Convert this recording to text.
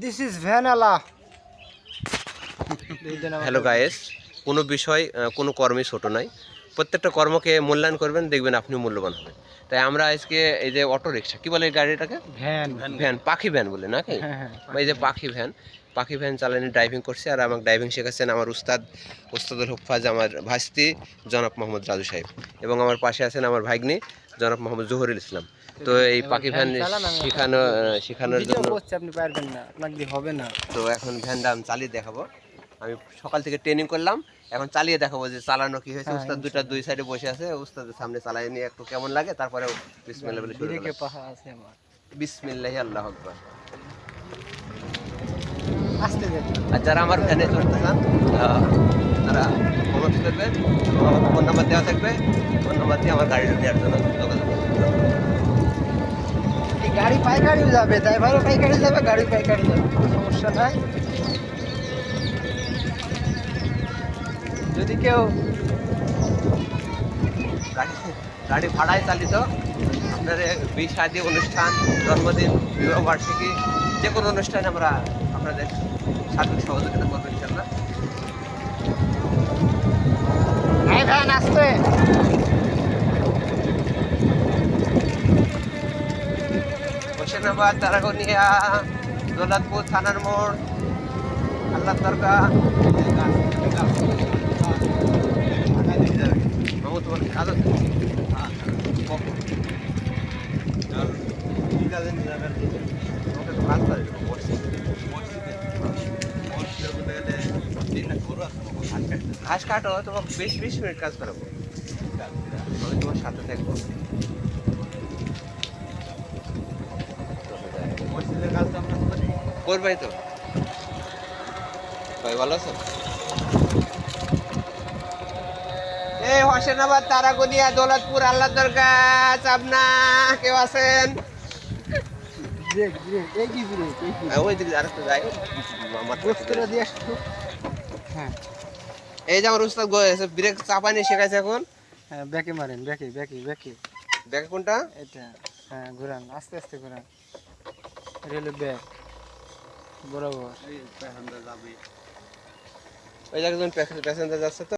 This is Vanala. Hello guys, কোনো বিষয় কোনো কর্মই ছোট নয়। প্রত্যেকটা কর্মকে মূল্যায়ন করবেন, দেখবেন আপনি মূল্যবান হবেন। তাই আমরা আজকে এই যে অটো রিক্সা কী বলে এই গাড়িটাকে, ভ্যান। ভ্যান, পাখি ভ্যান বলে নাকি, হ্যাঁ হ্যাঁ, বা এই যে পাখি ভ্যান চালানি ড্রাইভিং করছে। আর আমাকে ড্রাইভিং শেখাচ্ছেন আমার উস্তাদুল হুফাজ, আমার ভাস্তি জনাব মোহাম্মদ রাজু সাহেব, এবং আমার পাশে আছেন আমার ভাগ্নি জনাব মোহাম্মদ জহুরুল ইসলাম। তো এই পাখি ভ্যান শেখানোর জন্য আপনি পারবেন না, আপনাকে দিয়ে হবে না। তো এখন ভ্যানটা আমি চালিয়ে দেখাবো। আমি সকাল থেকে ট্রেনিং করলাম, এখন চালিয়ে দেখাবো যে চালানো কি হয়েছে। হ্যাঁ, উস্তাদ দুই সাইডে বসে আছে, উস্তাদের সামনে চালিয়ে নিয়ে একটু কেমন লাগে, তারপরে বিসমিল্লাহ বলে শুরু ব্রেকে করলাম। পাহা আছে আমার। বিসমিল্লাহি আল্লাহু আকবার। আস্তে যান। আর যারা আমার ভ্যানে চড়তে চান তারা কমেন্ট করবেন, আমার ফোন নাম্বার দেওয়া থাকবে। ফোন নাম্বার দিয়ে আমার গাড়িটা নেওয়ার জন্য যোগাযোগ করবেন। এই গাড়ি পাইকারিও যাবে, ড্রাইভারও পাইকারি যাবে, গাড়ি পাইকারি যাবে, কোনো সমস্যা নাই। যদি কেউ গাড়ি ভাড়ায় চালিত আপনার বিয়ে শাদী অনুষ্ঠান, জন্মদিন, বিবাহ বার্ষিকী, যে কোনো অনুষ্ঠানে আমরা আপনাদের সার্বিক সহযোগিতা করবো ইনশাল্লাহ। ভ্যান আসতে হোসেনাবাদ, তারাগনিয়া, দৌলতপুর থানার মোড়, আল্লাহ দরগা। মামু তোমার কাজ আছে? তোমাকে তো কাজ করে দেবো, ঘাস কাটো, তোমাকে 20 মিনিট কাজ করাবো, আমি তোমার সাথে থাকবো। করবাই তো ভাই, ভালো আছো? এই হোসেনাবাদ, তারাগনিয়া, দৌলতপুর, আল্লাহ দরগা, চাবনা, কেউ আছেন? ব্রেক ব্রেক, এই কি ব্রেক, এই কি ওই দিকে আরেকটু যাই, আমার বস্তুটা দিয়ে আসতো। হ্যাঁ এই যে আমার উস্তাদ ব্রেক চাপানি শেখাইছে এখন। হ্যাঁ, ব্যাকে মারেন, ব্যাকে ব্যাকে ব্যাকে। দেখ কোনটা এটা হ্যাঁ, ঘুরান, আস্তে আস্তে ঘুরান। এটা হলো ব্যাক, বরাবর। ওই জায়গায় প্যাসেঞ্জার যাচ্ছে তো।